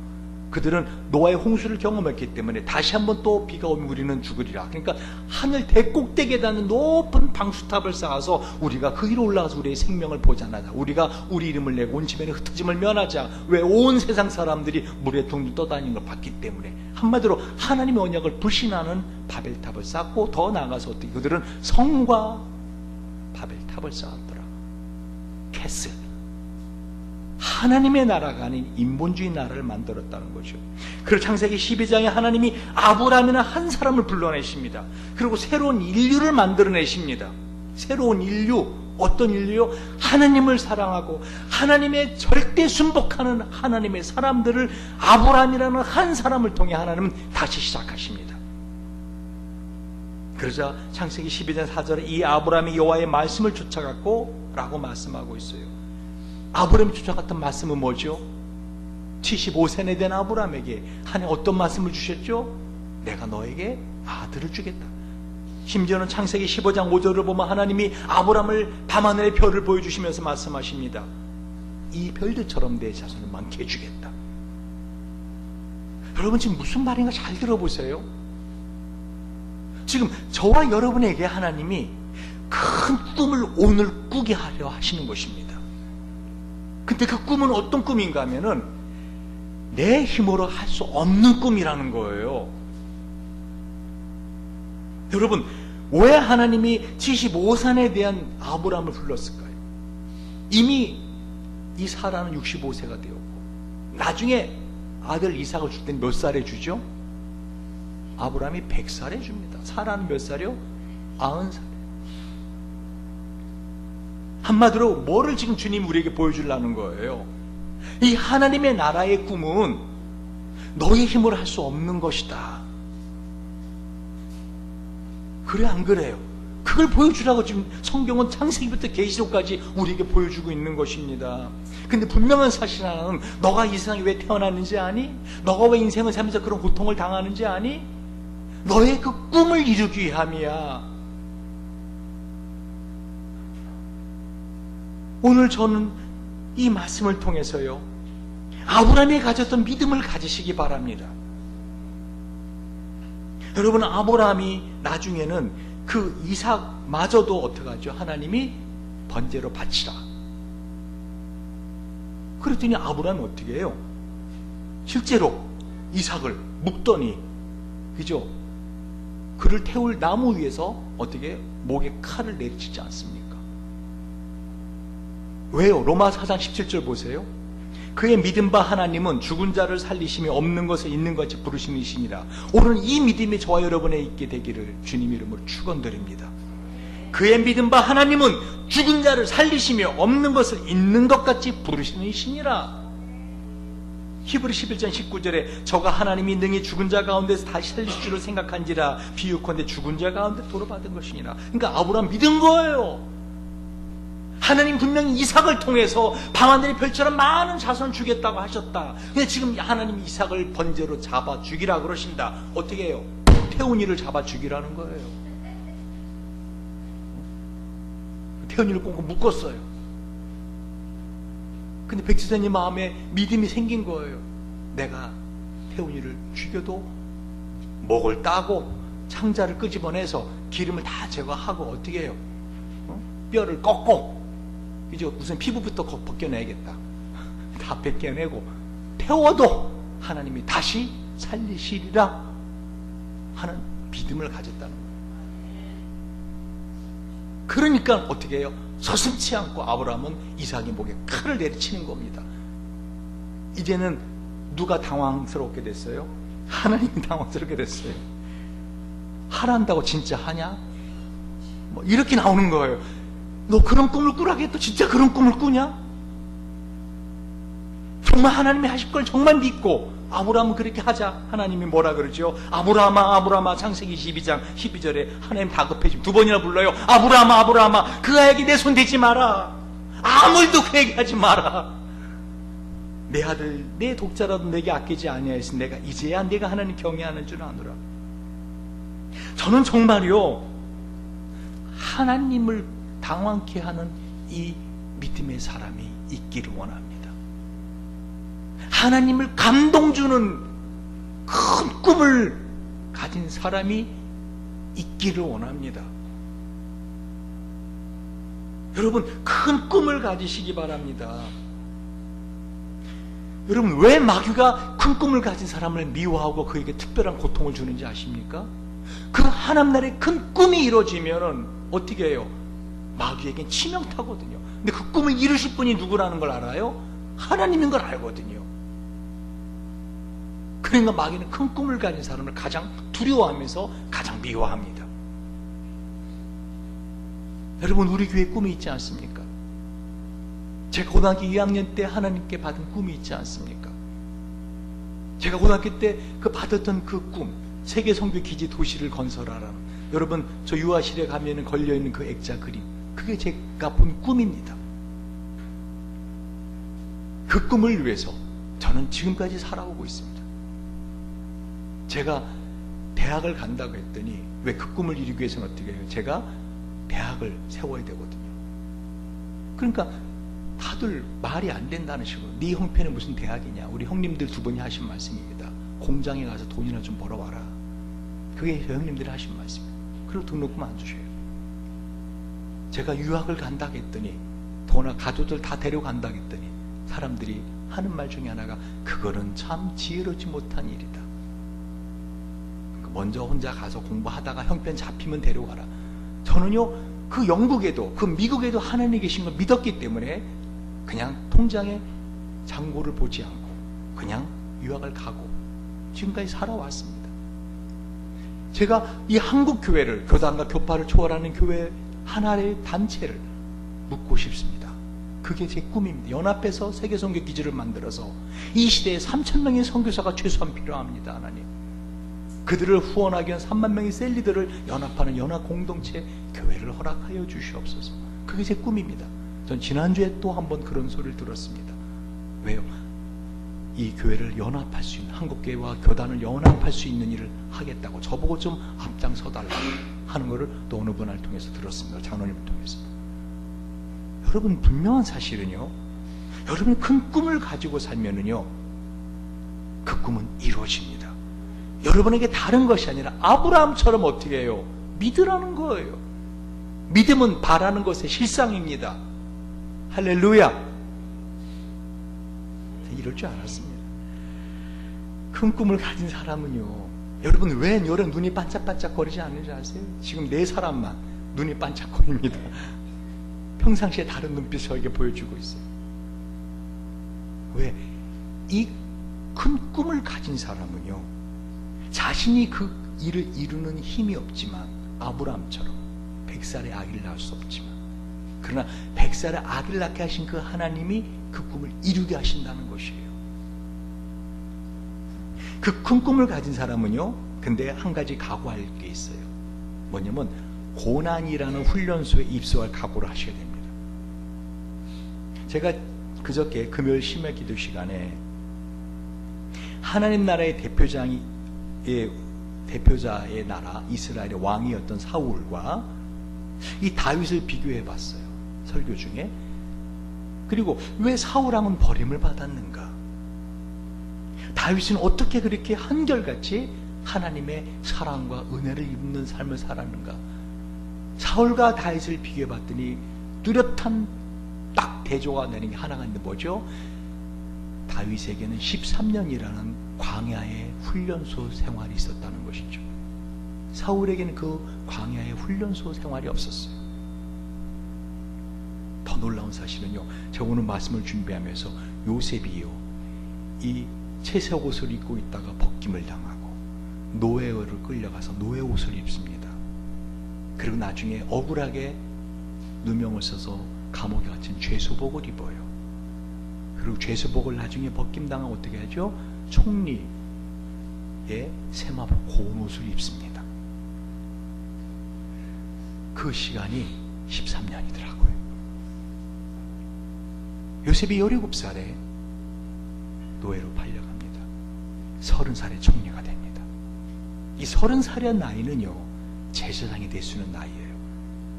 그들은 노아의 홍수를 경험했기 때문에 다시 한번 또 비가 오면 우리는 죽으리라. 그러니까 하늘 대꼭대기에 닿는 높은 방수탑을 쌓아서 우리가 그 위로 올라가서 우리의 생명을 보존하자. 우리가 우리 이름을 내고 온 집에는 흩어짐을 면하자. 왜? 온 세상 사람들이 물에 둥둥 떠다니는 걸 봤기 때문에. 한마디로 하나님의 언약을 불신하는 바벨탑을 쌓고, 더 나아가서 어떻게 그들은 성과 바벨탑을 쌓았더라. 캐슬. 하나님의 나라가 아닌 인본주의 나라를 만들었다는 거죠. 그리고 창세기 12장에 하나님이 아브라함이라는 한 사람을 불러내십니다. 그리고 새로운 인류를 만들어내십니다. 새로운 인류. 어떤 인류요? 하나님을 사랑하고 하나님의 절대 순복하는 하나님의 사람들을 아브라함이라는 한 사람을 통해 하나님은 다시 시작하십니다. 그러자 창세기 12장 4절에 이 아브라함이 여호와의 말씀을 쫓아갔고 라고 말씀하고 있어요. 아브라함이 쫓아갔던 말씀은 뭐죠? 75세나 된 아브라함에게 하나님 어떤 말씀을 주셨죠? 내가 너에게 아들을 주겠다. 심지어는 창세기 15장 5절을 보면 하나님이 아브라함을 밤하늘의 별을 보여주시면서 말씀하십니다. 이 별들처럼 내 자손을 많게 해주겠다. 여러분 지금 무슨 말인가 잘 들어보세요. 지금 저와 여러분에게 하나님이 큰 꿈을 오늘 꾸게 하려 하시는 것입니다. 근데 그 꿈은 어떤 꿈인가 하면은 내 힘으로 할 수 없는 꿈이라는 거예요. 여러분, 왜 하나님이 75산에 대한 아브라함을 불렀을까요? 이미 이 사라는 65세가 되었고, 나중에 아들 이삭을 줄 때는 몇 살에 주죠? 아브라함이 100살에 줍니다. 사라는 몇 살이요? 90살. 한마디로 뭐를 지금 주님이 우리에게 보여주려는 거예요? 이 하나님의 나라의 꿈은 너의 힘으로 할 수 없는 것이다. 그래 안 그래요? 그걸 보여주라고 지금 성경은 창세기부터 계시록까지 우리에게 보여주고 있는 것입니다. 근데 분명한 사실 하나는, 너가 이 세상에 왜 태어났는지 아니? 너가 왜 인생을 살면서 그런 고통을 당하는지 아니? 너의 그 꿈을 이루기 위함이야. 오늘 저는 이 말씀을 통해서요, 아브라함이 가졌던 믿음을 가지시기 바랍니다. 여러분, 아브라함이 나중에는 그 이삭마저도 어떡하죠? 하나님이 번제로 바치라. 그랬더니 아브라함이 어떻게 해요? 실제로 이삭을 묶더니, 그죠? 그를 태울 나무 위에서 어떻게 해요? 목에 칼을 내리치지 않습니까? 왜요? 로마 4장 17절 보세요. 그의 믿음 바 하나님은 죽은 자를 살리심이 없는 것을 있는 것 같이 부르시는 이시니라. 오늘 이 믿음이 저와 여러분에 있게 되기를 주님 이름으로 축원드립니다. 그의 믿음 바 하나님은 죽은 자를 살리심이 없는 것을 있는 것 같이 부르시는 이시니라. 히브리 11장 19절에 저가 하나님이 능히 죽은 자 가운데서 다시 살릴 줄을 생각한지라 비유컨대 죽은 자 가운데 도로받은 것이니라. 그러니까 아브라함 믿은 거예요. 하나님 분명히 이삭을 통해서 밤하늘의 별처럼 많은 자손을 주겠다고 하셨다. 근데 지금 하나님이 이삭을 번제로 잡아 죽이라 그러신다. 어떻게 해요? 태훈이를 잡아 죽이라는 거예요. 태훈이를 꼭 묶었어요. 근데 백지사님 마음에 믿음이 생긴 거예요. 내가 태훈이를 죽여도 목을 따고 창자를 끄집어내서 기름을 다 제거하고 어떻게 해요? 뼈를 꺾고, 그죠? 우선 피부부터 벗겨내야겠다. 다 벗겨내고 태워도 하나님이 다시 살리시리라 하는 믿음을 가졌다는 거예요. 그러니까 어떻게 해요? 서슴지 않고 아브라함은 이삭의 목에 칼을 내리치는 겁니다. 이제는 누가 당황스럽게 됐어요? 하나님이 당황스럽게 됐어요. 하란다고 진짜 하냐? 뭐 이렇게 나오는 거예요. 너 그런 꿈을 꾸라겠다. 진짜 그런 꿈을 꾸냐? 정말 하나님이 하실 걸 정말 믿고 아브라함은 그렇게 하자. 하나님이 뭐라 그러죠? 아브라함아 아브라함아, 창세기 22장 12절에 하나님 다급해지면 2번이나 불러요. 아브라함아 아브라함아, 그 아이에게 내 손 대지 마라. 아무 일도 그에게 하지 마라. 내 아들 내 독자라도 내게 아끼지 아니하였으니 내가 이제야 내가 하나님 경외하는 줄 아노라. 저는 정말요, 하나님을 당황케 하는 이 믿음의 사람이 있기를 원합니다. 하나님을 감동주는 큰 꿈을 가진 사람이 있기를 원합니다. 여러분, 큰 꿈을 가지시기 바랍니다. 여러분, 왜 마귀가 큰 꿈을 가진 사람을 미워하고 그에게 특별한 고통을 주는지 아십니까? 그 하나님나라의 큰 꿈이 이루어지면 어떻게 해요? 마귀에겐 치명타거든요. 근데 그 꿈을 이루실 분이 누구라는 걸 알아요? 하나님인 걸 알거든요. 그러니까 마귀는 큰 꿈을 가진 사람을 가장 두려워하면서 가장 미워합니다. 여러분, 우리 교회에 꿈이 있지 않습니까? 제가 고등학교 2학년 때 하나님께 받은 꿈이 있지 않습니까? 제가 고등학교 때 그 받았던 그 꿈, 세계 선교 기지 도시를 건설하라는, 여러분 저 유아실에 가면은 걸려있는 그 액자 그림, 그게 제가 본 꿈입니다. 그 꿈을 위해서 저는 지금까지 살아오고 있습니다. 제가 대학을 간다고 했더니 왜 그 꿈을 이루기 위해서는 어떻게 해요? 제가 대학을 세워야 되거든요. 그러니까 다들 말이 안 된다는 식으로, 네 형편이 무슨 대학이냐. 우리 형님들 두 분이 하신 말씀입니다. 공장에 가서 돈이나 좀 벌어와라. 그게 형님들이 하신 말씀입니다. 그리고 등록금 안 주셔요. 제가 유학을 간다고 했더니, 더나 가족들 다 데려간다고 했더니 사람들이 하는 말 중에 하나가, 그거는 참 지혜롭지 못한 일이다. 먼저 혼자 가서 공부하다가 형편 잡히면 데려가라. 저는요, 그 영국에도, 그 미국에도 하나님이 계신 걸 믿었기 때문에 그냥 통장에 잔고를 보지 않고 그냥 유학을 가고 지금까지 살아왔습니다. 제가 이 한국 교회를, 교단과 교파를 초월하는 교회 하나의 단체를 묻고 싶습니다. 그게 제 꿈입니다. 연합해서 세계 선교 기지를 만들어서 이 시대에 3,000명의 선교사가 최소한 필요합니다. 하나님, 그들을 후원하기 위한 3만 명의 셀리들을 연합하는 연합 공동체 교회를 허락하여 주시옵소서. 그게 제 꿈입니다. 전 지난주에 또 한 번 그런 소리를 들었습니다. 왜요? 이 교회를 연합할 수 있는, 한국교회와 교단을 연합할 수 있는 일을 하겠다고 저보고 좀 앞장서달라 하는 것을 또 어느 분을 통해서 들었습니다. 장로님을 통해서. 여러분, 분명한 사실은요, 여러분이 큰 꿈을 가지고 살면은요, 그 꿈은 이루어집니다. 여러분에게 다른 것이 아니라 아브라함처럼 어떻게 해요? 믿으라는 거예요. 믿음은 바라는 것의 실상입니다. 할렐루야. 이럴 줄 알았습니다. 큰 꿈을 가진 사람은요, 여러분 왜 여러 눈이 반짝반짝 거리지 않는지 아세요? 지금 네 사람만 눈이 반짝거립니다. 평상시에 다른 눈빛을 저에게 보여주고 있어요. 왜? 이 큰 꿈을 가진 사람은요, 자신이 그 일을 이루는 힘이 없지만, 아브라함처럼 100살의 아기를 낳을 수 없지만, 그러나 100살의 아기를 낳게 하신 그 하나님이 그 꿈을 이루게 하신다는 것이에요. 그 큰 꿈을 가진 사람은요, 근데 한 가지 각오할 게 있어요. 뭐냐면 고난이라는 훈련소에 입소할 각오를 하셔야 됩니다. 제가 그저께 금요일 심야 기도 시간에 하나님 나라의 대표자의 나라 이스라엘의 왕이었던 사울과 이 다윗을 비교해 봤어요. 설교 중에. 그리고 왜 사울왕은 버림을 받았는가? 다윗은 어떻게 그렇게 한결같이 하나님의 사랑과 은혜를 입는 삶을 살았는가? 사울과 다윗을 비교해 봤더니 뚜렷한 딱 대조가 되는 게 하나가 있는데 뭐죠? 다윗에게는 13년이라는 광야의 훈련소 생활이 있었다는 것이죠. 사울에게는 그 광야의 훈련소 생활이 없었어요. 더 놀라운 사실은요, 제가 오늘 말씀을 준비하면서 요셉이요, 이 채색 옷을 입고 있다가 벗김을 당하고 노예를 끌려가서 노예 옷을 입습니다. 그리고 나중에 억울하게 누명을 써서 감옥에 갇힌 죄수복을 입어요. 그리고 죄수복을 나중에 벗김당하고 어떻게 하죠? 총리의 세마포 고운 옷을 입습니다. 그 시간이 13년이더라고요. 요셉이 17살에 노예로 팔려갑니다. 30살에 총리가 됩니다. 이 30살의 나이는요, 제사장이 될 수 있는 나이예요.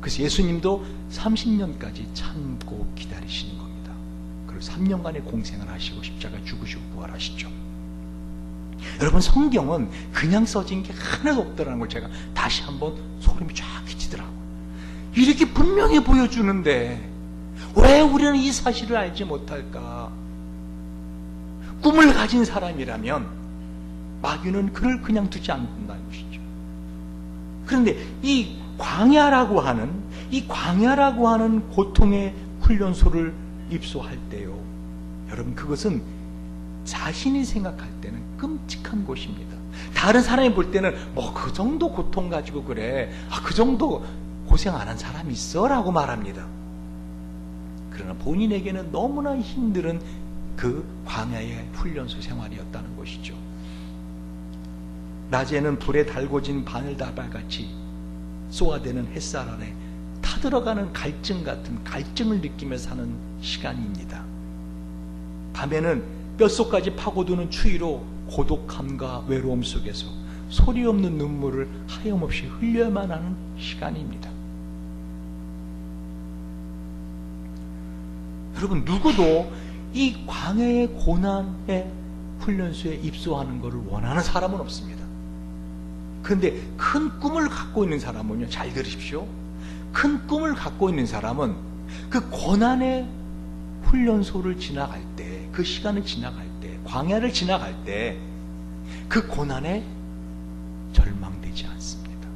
그래서 예수님도 30년까지 참고 기다리시는 겁니다. 그리고 3년간의 공생을 하시고 십자가에 죽으시고 부활하시죠. 여러분, 성경은 그냥 써진 게 하나도 없더라는 걸 제가 다시 한번 소름이 쫙 끼치더라고요. 이렇게 분명히 보여주는데 왜 우리는 이 사실을 알지 못할까? 꿈을 가진 사람이라면 마귀는 그를 그냥 두지 않는다는 것이죠. 그런데 이 광야라고 하는 고통의 훈련소를 입소할 때요, 여러분, 그것은 자신이 생각할 때는 끔찍한 곳입니다. 다른 사람이 볼 때는 뭐 그 정도 고통 가지고 그래, 그 정도 고생 안 한 사람이 있어 라고 말합니다. 그러나 본인에게는 너무나 힘든 그 광야의 훈련소 생활이었다는 것이죠. 낮에는 불에 달궈진 바늘다발같이 쏘아대는 햇살 아래 타들어가는 갈증 같은 갈증을 느끼며 사는 시간입니다. 밤에는 뼛속까지 파고드는 추위로 고독함과 외로움 속에서 소리 없는 눈물을 하염없이 흘려야만 하는 시간입니다. 여러분, 누구도 이 광야의 고난의 훈련소에 입소하는 것을 원하는 사람은 없습니다. 그런데 큰 꿈을 갖고 있는 사람은요, 잘 들으십시오. 큰 꿈을 갖고 있는 사람은 그 고난의 훈련소를 지나갈 때, 그 시간을 지나갈 때, 광야를 지나갈 때 그 고난에 절망되지 않습니다.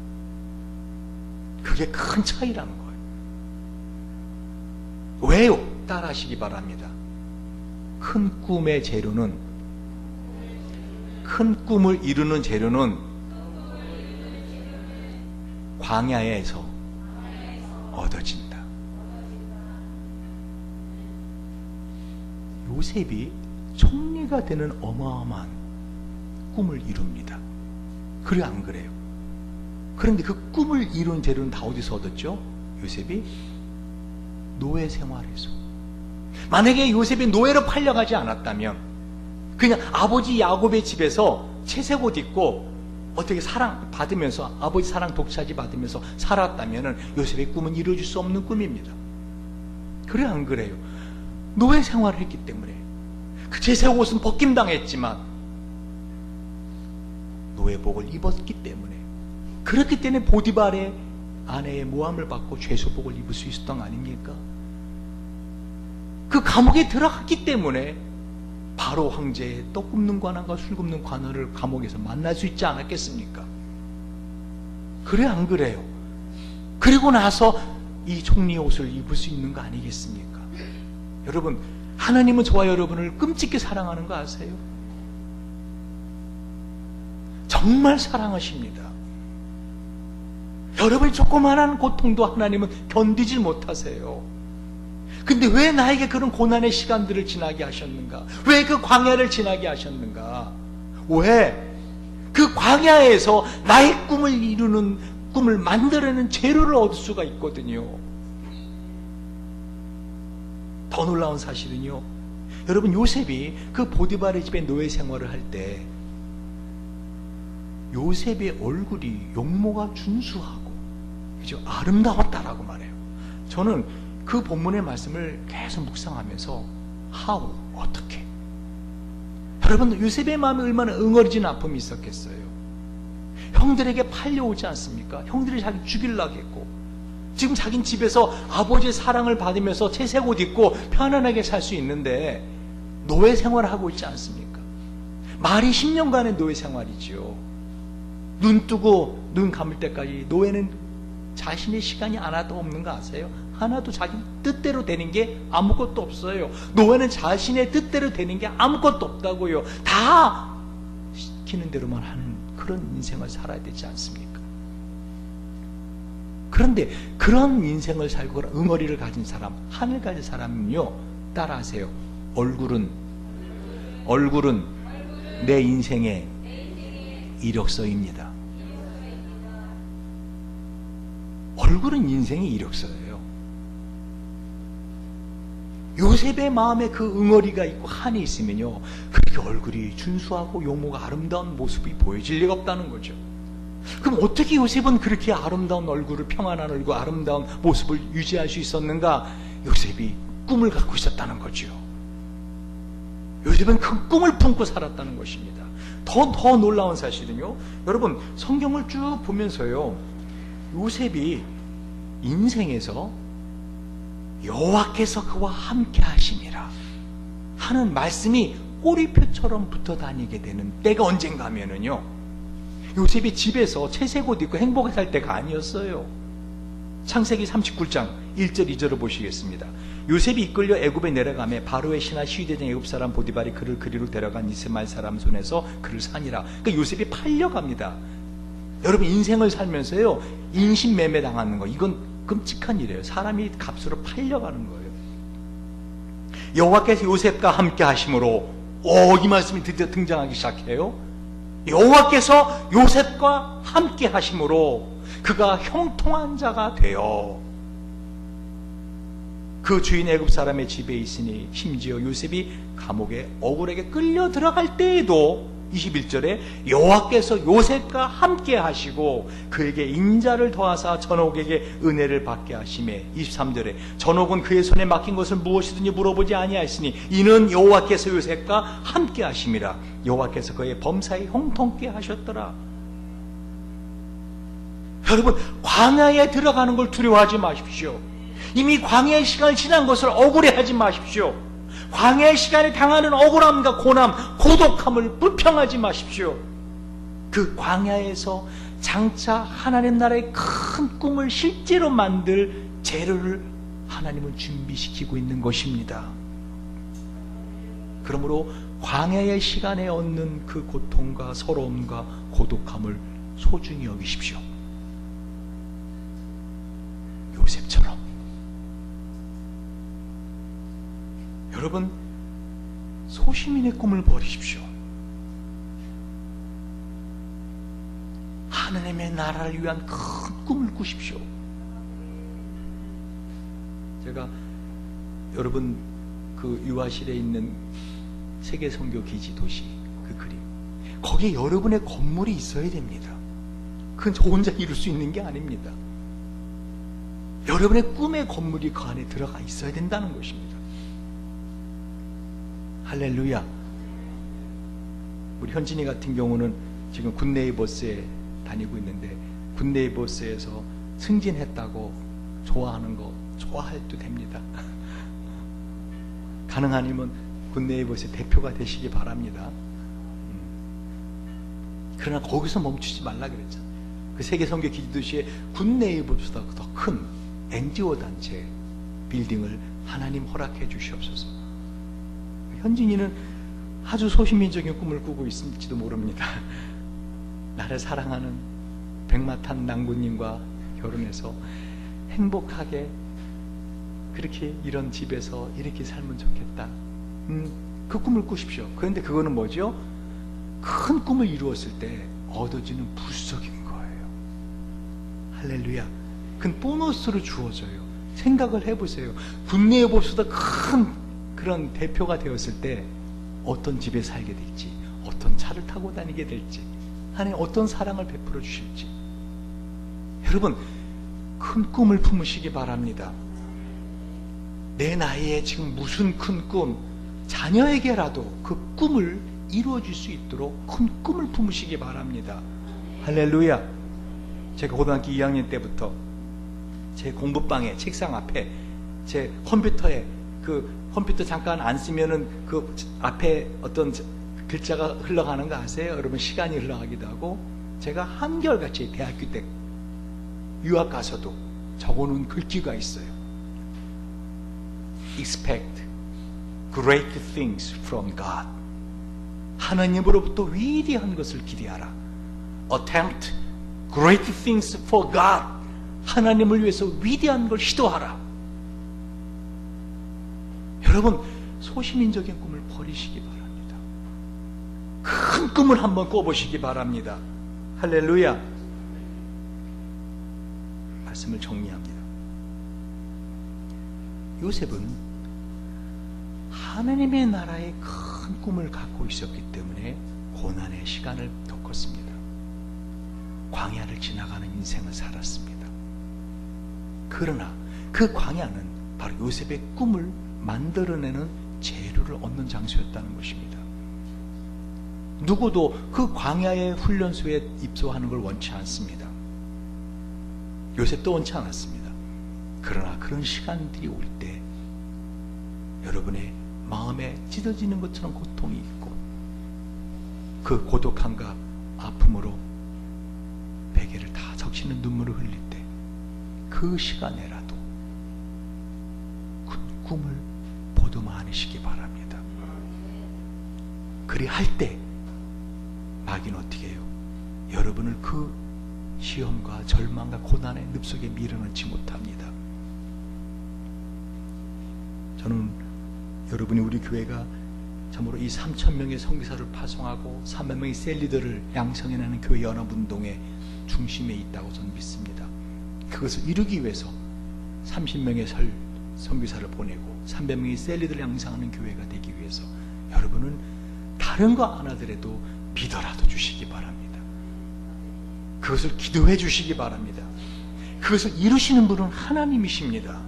그게 큰 차이라는 거예요. 왜요? 따라하시기 바랍니다. 큰 꿈의 재료는, 큰 꿈을 이루는 재료는 광야에서 얻어진다. 요셉이 총리가 되는 어마어마한 꿈을 이룹니다. 그래, 안 그래요? 그런데 그 꿈을 이룬 재료는 다 어디서 얻었죠? 요셉이 노예 생활에서. 만약에 요셉이 노예로 팔려가지 않았다면, 그냥 아버지 야곱의 집에서 채색 옷 입고 어떻게 사랑 받으면서, 아버지 사랑 독차지 받으면서 살았다면 요셉의 꿈은 이루어질 수 없는 꿈입니다. 그래, 안 그래요? 노예 생활을 했기 때문에. 그 채색 옷은 벗김당했지만 노예복을 입었기 때문에, 그렇기 때문에 보디발의 아내의 모함을 받고 죄수복을 입을 수 있었던 거 아닙니까? 그 감옥에 들어갔기 때문에 바로 황제의 떡 굽는 관원과 술 굽는 관원을 감옥에서 만날 수 있지 않았겠습니까? 그래, 안 그래요? 그리고 나서 이 총리의 옷을 입을 수 있는 거 아니겠습니까? 여러분, 하나님은 저와 여러분을 끔찍히 사랑하는 거 아세요? 정말 사랑하십니다. 여러분이 조그마한 고통도 하나님은 견디질 못하세요. 근데 왜 나에게 그런 고난의 시간들을 지나게 하셨는가? 왜 그 광야를 지나게 하셨는가? 왜? 그 광야에서 나의 꿈을 이루는, 꿈을 만들어내는 재료를 얻을 수가 있거든요. 더 놀라운 사실은요, 여러분, 요셉이 그 보디발의 집에 노예 생활을 할 때 요셉의 얼굴이 용모가 준수하고, 그죠? 아름다웠다라고 말해요. 저는 그 본문의 말씀을 계속 묵상하면서, how, 어떻게? 여러분, 요셉의 마음에 얼마나 응어리진 아픔이 있었겠어요. 형들에게 팔려오지 않습니까? 형들이 자기 죽이려고 했고, 지금 자긴 집에서 아버지의 사랑을 받으면서 채색 옷 입고 편안하게 살 수 있는데 노예 생활을 하고 있지 않습니까? 말이 10년간의 노예 생활이지요. 눈 뜨고 눈 감을 때까지 노예는 자신의 시간이 하나도 없는 거 아세요? 하나도 자기 뜻대로 되는 게 아무것도 없어요. 노예는 자신의 뜻대로 되는 게 아무것도 없다고요. 다 시키는 대로만 하는 그런 인생을 살아야 되지 않습니까? 그런데 그런 인생을 살고 그런 응어리를 가진 사람, 하늘 가진 사람은요, 따라하세요. 얼굴은 내 인생의 이력서입니다. 얼굴은 인생의 이력서예요. 요셉의 마음에 그 응어리가 있고 한이 있으면요, 그렇게 얼굴이 준수하고 용모가 아름다운 모습이 보여질 리가 없다는 거죠. 그럼 어떻게 요셉은 그렇게 아름다운 얼굴을, 평안한 얼굴, 아름다운 모습을 유지할 수 있었는가? 요셉이 꿈을 갖고 있었다는 거죠. 요셉은 큰 꿈을 품고 살았다는 것입니다. 더 놀라운 사실은요, 여러분, 성경을 쭉 보면서요, 요셉이 인생에서 여호와께서 그와 함께 하심이라 하는 말씀이 꼬리표처럼 붙어 다니게 되는 때가 언젠가 하면은요, 요셉이 집에서 채색 옷 입고 행복하게 살 때가 아니었어요. 창세기 39장 1절 2절을 보시겠습니다. 요셉이 이끌려 애굽에 내려가매 바로의 신하 시위대장 애굽 사람 보디발이 그를 그리로 데려간 이스마엘 사람 손에서 그를 산이라. 그러니까 요셉이 팔려갑니다. 여러분, 인생을 살면서요, 인신매매 당하는 거, 이건 끔찍한 일이에요. 사람이 값으로 팔려가는 거예요. 여호와께서 요셉과 함께 하심으로, 이 말씀이 드디어 등장하기 시작해요. 여호와께서 요셉과 함께 하심으로 그가 형통한 자가 되어 그 주인 애굽 사람의 집에 있으니, 심지어 요셉이 감옥에 억울하게 끌려 들어갈 때에도 21절에 여호와께서 요셉과 함께 하시고 그에게 인자를 더하사 전옥에게 은혜를 받게 하시매 23절에 전옥은 그의 손에 맡긴 것을 무엇이든지 물어보지 아니하였으니 이는 여호와께서 요셉과 함께 하심이라. 여호와께서 그의 범사에 형통케 하셨더라. 여러분, 광야에 들어가는 걸 두려워하지 마십시오. 이미 광야의 시간이 지난 것을 억울해하지 마십시오. 광야의 시간에 당하는 억울함과 고남, 고독함을 불평하지 마십시오. 그 광야에서 장차 하나님 나라의 큰 꿈을 실제로 만들 재료를 하나님은 준비시키고 있는 것입니다. 그러므로 광야의 시간에 얻는 그 고통과 서러움과 고독함을 소중히 여기십시오. 요셉처럼. 여러분, 소시민의 꿈을 버리십시오. 하나님의 나라를 위한 큰 꿈을 꾸십시오. 제가 여러분 그 유아실에 있는 세계 선교 기지 도시 그 그림, 거기에 여러분의 건물이 있어야 됩니다. 그건 저 혼자 이룰 수 있는 게 아닙니다. 여러분의 꿈의 건물이 그 안에 들어가 있어야 된다는 것입니다. 할렐루야. 우리 현진이 같은 경우는 지금 굿네이버스에 다니고 있는데, 굿네이버스에서 승진했다고 좋아하는 거 좋아해도 됩니다. 가능하면 굿네이버스의 대표가 되시기 바랍니다. 그러나 거기서 멈추지 말라 그랬잖아요. 그 세계 선교 기지도시에 굿네이버스보다 더 큰 NGO 단체 빌딩을 하나님 허락해 주시옵소서. 현진이는 아주 소시민적인 꿈을 꾸고 있을지도 모릅니다. 나를 사랑하는 백마탄 낭군님과 결혼해서 행복하게 그렇게 이런 집에서 이렇게 살면 좋겠다. 그 꿈을 꾸십시오. 그런데 그거는 뭐죠? 큰 꿈을 이루었을 때 얻어지는 부수적인 거예요. 할렐루야. 그건 보너스로 주어져요. 생각을 해보세요. 굿네이버보다 큰 그런 대표가 되었을 때 어떤 집에 살게 될지, 어떤 차를 타고 다니게 될지, 하나님 어떤 사랑을 베풀어 주실지. 여러분, 큰 꿈을 품으시기 바랍니다. 내 나이에 지금 무슨 큰 꿈, 자녀에게라도 그 꿈을 이루어질 수 있도록 큰 꿈을 품으시기 바랍니다. 할렐루야. 제가 고등학교 2학년 때부터 제 공부방에 책상 앞에 제 컴퓨터에 그 컴퓨터 잠깐 안 쓰면은 그 앞에 어떤 글자가 흘러가는 거 아세요? 여러분, 시간이 흘러가기도 하고, 제가 한결같이 대학교 때 유학 가서도 적어놓은 글귀가 있어요. Expect great things from God. 하나님으로부터 위대한 것을 기대하라. Attempt great things for God. 하나님을 위해서 위대한 걸 시도하라. 여러분, 소시민적인 꿈을 버리시기 바랍니다. 큰 꿈을 한번 꿔보시기 바랍니다. 할렐루야. 말씀을 정리합니다. 요셉은 하나님의 나라의 큰 꿈을 갖고 있었기 때문에 고난의 시간을 겪었습니다. 광야를 지나가는 인생을 살았습니다. 그러나 그 광야는 바로 요셉의 꿈을 만들어내는 재료를 얻는 장소였다는 것입니다. 누구도 그 광야의 훈련소에 입소하는 걸 원치 않습니다. 요셉도 원치 않았습니다. 그러나 그런 시간들이 올 때 여러분의 마음에 찢어지는 것처럼 고통이 있고, 그 고독함과 아픔으로 베개를 다 적시는 눈물을 흘릴 때, 그 시간에라도 그 꿈을 보듬어 안으시기 바랍니다. 그리 할 때 마귀는 어떻게 해요? 여러분을 그 시험과 절망과 고난의 늪속에 밀어넣지 못합니다. 저는 여러분이 우리 교회가 참으로 이 3,000명의 선교사를 파송하고 300명의 셀리더를 양성해내는 교회 연합운동의 중심에 있다고 저는 믿습니다. 그것을 이루기 위해서 30명의 선교사를 보내고 300명의 셀리더를 양성하는 교회가 되기 위해서 여러분은 다른 거 안 하더라도 믿어라도 주시기 바랍니다. 그것을 기도해 주시기 바랍니다. 그것을 이루시는 분은 하나님이십니다.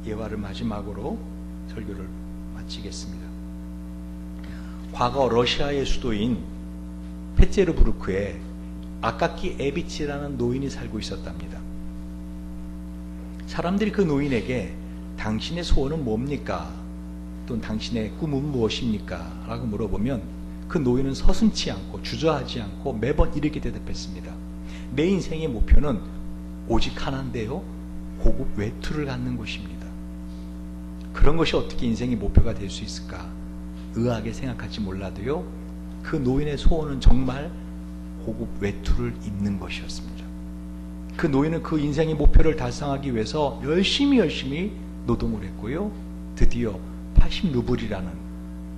예화를 마지막으로 설교를 마치겠습니다. 과거 러시아의 수도인 페테르부르크에 아카키 에비치라는 노인이 살고 있었답니다. 사람들이 그 노인에게 당신의 소원은 뭡니까? 또는 당신의 꿈은 무엇입니까? 라고 물어보면 그 노인은 서슴지 않고 주저하지 않고 매번 이렇게 대답했습니다. 내 인생의 목표는 오직 하나인데요, 고급 외투를 갖는 것입니다. 그런 것이 어떻게 인생의 목표가 될 수 있을까? 의아하게 생각할지 몰라도요, 그 노인의 소원은 정말 고급 외투를 입는 것이었습니다. 그 노인은 그 인생의 목표를 달성하기 위해서 열심히 노동을 했고요, 드디어 80루블이라는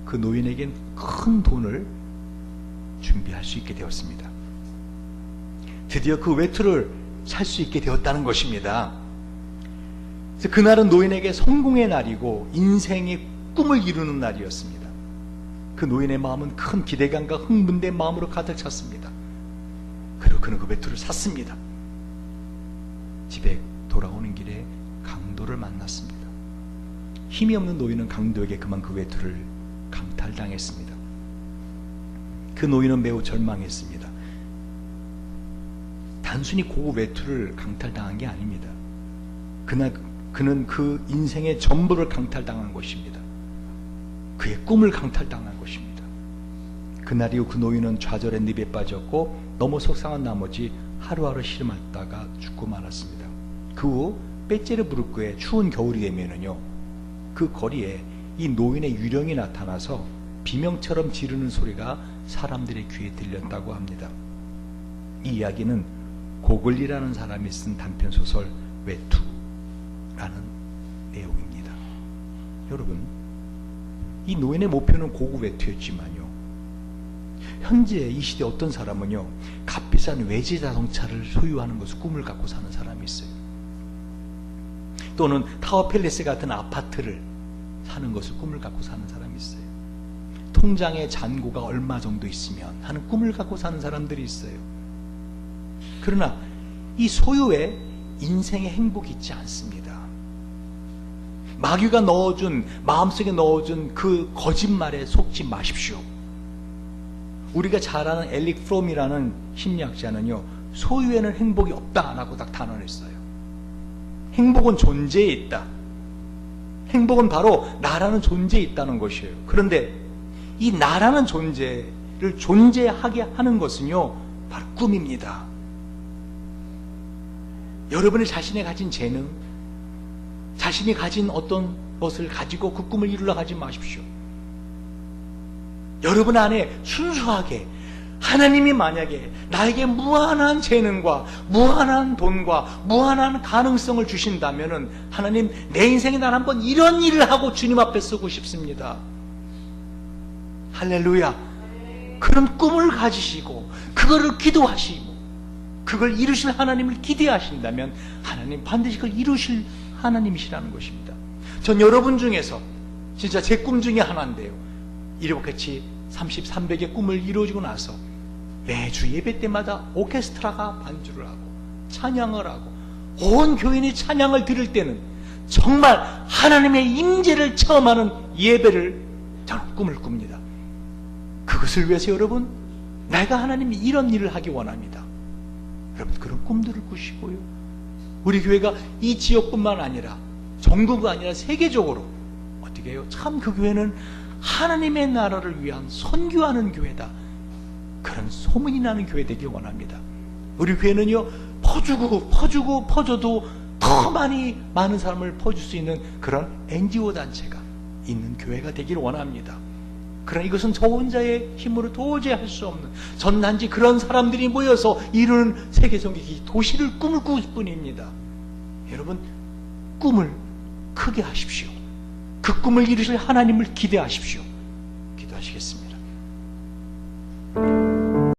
그 노인에겐 큰 돈을 준비할 수 있게 되었습니다. 드디어 그 외투를 살 수 있게 되었다는 것입니다. 그래서 그날은 노인에게 성공의 날이고 인생의 꿈을 이루는 날이었습니다. 그 노인의 마음은 큰 기대감과 흥분된 마음으로 가득 찼습니다. 그리고 그는 그 외투를 샀습니다. 집에 돌아오는 길에 강도를 만났습니다. 힘이 없는 노인은 강도에게 그만 그 외투를 강탈당했습니다. 그 노인은 매우 절망했습니다. 단순히 고급 외투를 강탈당한 게 아닙니다. 그는 그 인생의 전부를 강탈당한 것입니다. 그의 꿈을 강탈당한 것입니다. 그날 이후 그 노인은 좌절의 늪에 빠졌고 너무 속상한 나머지 하루하루 씨름하다가 죽고 말았습니다. 그 후 페테르부르크의 추운 겨울이 되면은요, 그 거리에 이 노인의 유령이 나타나서 비명처럼 지르는 소리가 사람들의 귀에 들렸다고 합니다. 이 이야기는 고글리라는 사람이 쓴 단편소설 외투라는 내용입니다. 여러분, 이 노인의 목표는 고급 외투였지만요, 현재 이 시대 어떤 사람은요, 값비싼 외제 자동차를 소유하는 것을 꿈을 갖고 사는 사람이 있어요. 또는 타워 팰리스 같은 아파트를 사는 것을 꿈을 갖고 사는 사람이 있어요. 통장에 잔고가 얼마 정도 있으면 하는 꿈을 갖고 사는 사람들이 있어요. 그러나 이 소유에 인생의 행복이 있지 않습니다. 마귀가 마음속에 넣어준 그 거짓말에 속지 마십시오. 우리가 잘 아는 엘릭 프롬이라는 심리학자는요, 소유에는 행복이 없다 안 하고 딱 단언했어요. 행복은 존재에 있다. 행복은 바로 나라는 존재에 있다는 것이에요. 그런데 이 나라는 존재를 존재하게 하는 것은요, 바로 꿈입니다. 여러분이 자신이 가진 재능, 자신이 가진 어떤 것을 가지고 그 꿈을 이루려고 하지 마십시오. 여러분 안에 순수하게 하나님이 만약에 나에게 무한한 재능과 무한한 돈과 무한한 가능성을 주신다면은, 하나님, 내 인생에 난 한번 이런 일을 하고 주님 앞에 서고 싶습니다. 할렐루야. 그런 꿈을 가지시고 그거를 기도하시고 그걸 이루실 하나님을 기대하신다면 하나님 반드시 그걸 이루실 하나님이시라는 것입니다. 전 여러분 중에서 진짜 제 꿈 중에 하나인데요, 이렇게같이 30, 300의 꿈을 이루어지고 나서 매주 예배 때마다 오케스트라가 반주를 하고 찬양을 하고 온 교인이 찬양을 들을 때는 정말 하나님의 임재를 체험하는 예배를 저는 꿈을 꿉니다. 그것을 위해서 여러분, 내가 하나님이 이런 일을 하기 원합니다. 여러분, 그런 꿈들을 꾸시고요, 우리 교회가 이 지역뿐만 아니라 전국이 아니라 세계적으로 어떻게 해요? 참 그 교회는 하나님의 나라를 위한 선교하는 교회다, 그런 소문이 나는 교회 되길 원합니다. 우리 교회는요, 퍼져도 더 많은 사람을 퍼줄 수 있는 그런 NGO 단체가 있는 교회가 되길 원합니다. 그러나 이것은 저 혼자의 힘으로 도저히 할 수 없는, 전단지 그런 사람들이 모여서 이루는 세계성의 도시를 꿈을 꾸을 뿐입니다. 여러분, 꿈을 크게 하십시오. 그 꿈을 이루실 하나님을 기대하십시오. 기도하시겠습니다.